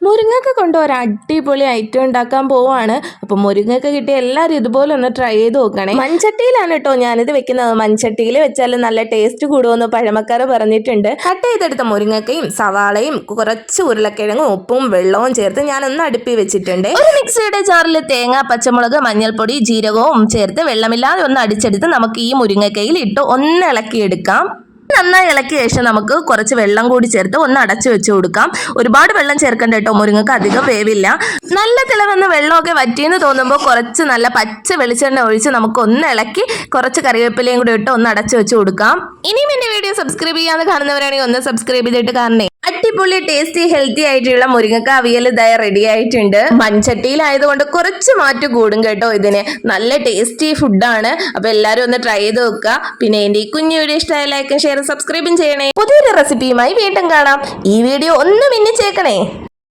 മുരിങ്ങക്ക കൊണ്ട് ഒരു അടിപൊളി ഐറ്റം ഉണ്ടാക്കാൻ പോവാണ്. അപ്പോൾ മുരിങ്ങക്ക കിട്ടിയ എല്ലാവരും ഇതുപോലെ ഒന്ന് ട്രൈ ചെയ്ത് നോക്കണേ. മൺചട്ടിയിലാണ് കേട്ടോ ഞാനിത് വെക്കുന്നത്. മൺചട്ടിയിൽ വെച്ചാൽ നല്ല ടേസ്റ്റ് കൂടുമെന്ന് പഴമക്കാർ പറഞ്ഞിട്ടുണ്ട്. കട്ട് ചെയ്തെടുത്ത മുരിങ്ങക്കയും സവാളയും കുറച്ച് ഉരുളക്കിഴങ്ങും ഉപ്പും വെള്ളവും ചേർത്ത് ഞാനൊന്ന് അടുപ്പി വെച്ചിട്ടുണ്ട്. ഒരു മിക്സിയുടെ ജാറിൽ തേങ്ങ, പച്ചമുളക്, മഞ്ഞൾപ്പൊടി, ജീരകവും ചേർത്ത് വെള്ളമില്ലാതെ ഒന്ന് അടിച്ചെടുത്ത് നമുക്ക് ഈ മുരിങ്ങക്കയിൽ ഇട്ട് ഒന്ന് ഇളക്കിയെടുക്കാം. നന്നായി ഇളക്കിയ ശേഷം നമുക്ക് കുറച്ച് വെള്ളം കൂടി ചേർത്ത് ഒന്ന് അടച്ചു വെച്ച് കൊടുക്കാം. ഒരുപാട് വെള്ളം ചേർക്കണ്ട കേട്ടോ, മുരിങ്ങക്ക് അധികം വേവില്ല. നല്ല തിളവെന്ന് വെള്ളമൊക്കെ വറ്റിയെന്ന് തോന്നുമ്പോൾ കുറച്ച് നല്ല പച്ച വെളിച്ചെണ്ണ ഒഴിച്ച് നമുക്ക് ഒന്ന് ഇളക്കി കുറച്ച് കറിവേപ്പിലയും കൂടി ഇട്ട് ഒന്ന് അടച്ചു വെച്ച് കൊടുക്കാം. ഇനിയും എന്റെ വീഡിയോ സബ്സ്ക്രൈബ് ചെയ്യാതെ കാണുന്നവരാണെങ്കിൽ ഒന്ന് സബ്സ്ക്രൈബ് ചെയ്തിട്ട് കാണണേ. അടിപൊളി ടേസ്റ്റി ഹെൽത്തി ആയിട്ടുള്ള മുരിങ്ങക്ക അവിയൽ ഇതായി റെഡി ആയിട്ടുണ്ട്. മൺചട്ടിയിലായതുകൊണ്ട് കുറച്ച് മാറ്റം കൂടും കേട്ടോ ഇതിന്. നല്ല ടേസ്റ്റി ഫുഡാണ്. അപ്പൊ എല്ലാവരും ഒന്ന് ട്രൈ ചെയ്ത് നോക്കുക. പിന്നെ എന്റെ ഈ കുഞ്ഞു വീഡിയോ ഇഷ്ടമായ ലൈക്കും ഷെയറും സബ്സ്ക്രൈബും ചെയ്യണേ. പുതിയൊരു റെസിപ്പിയുമായി വീണ്ടും കാണാം. ഈ വീഡിയോ ഒന്ന് മിന്നിച്ചേക്കണേ.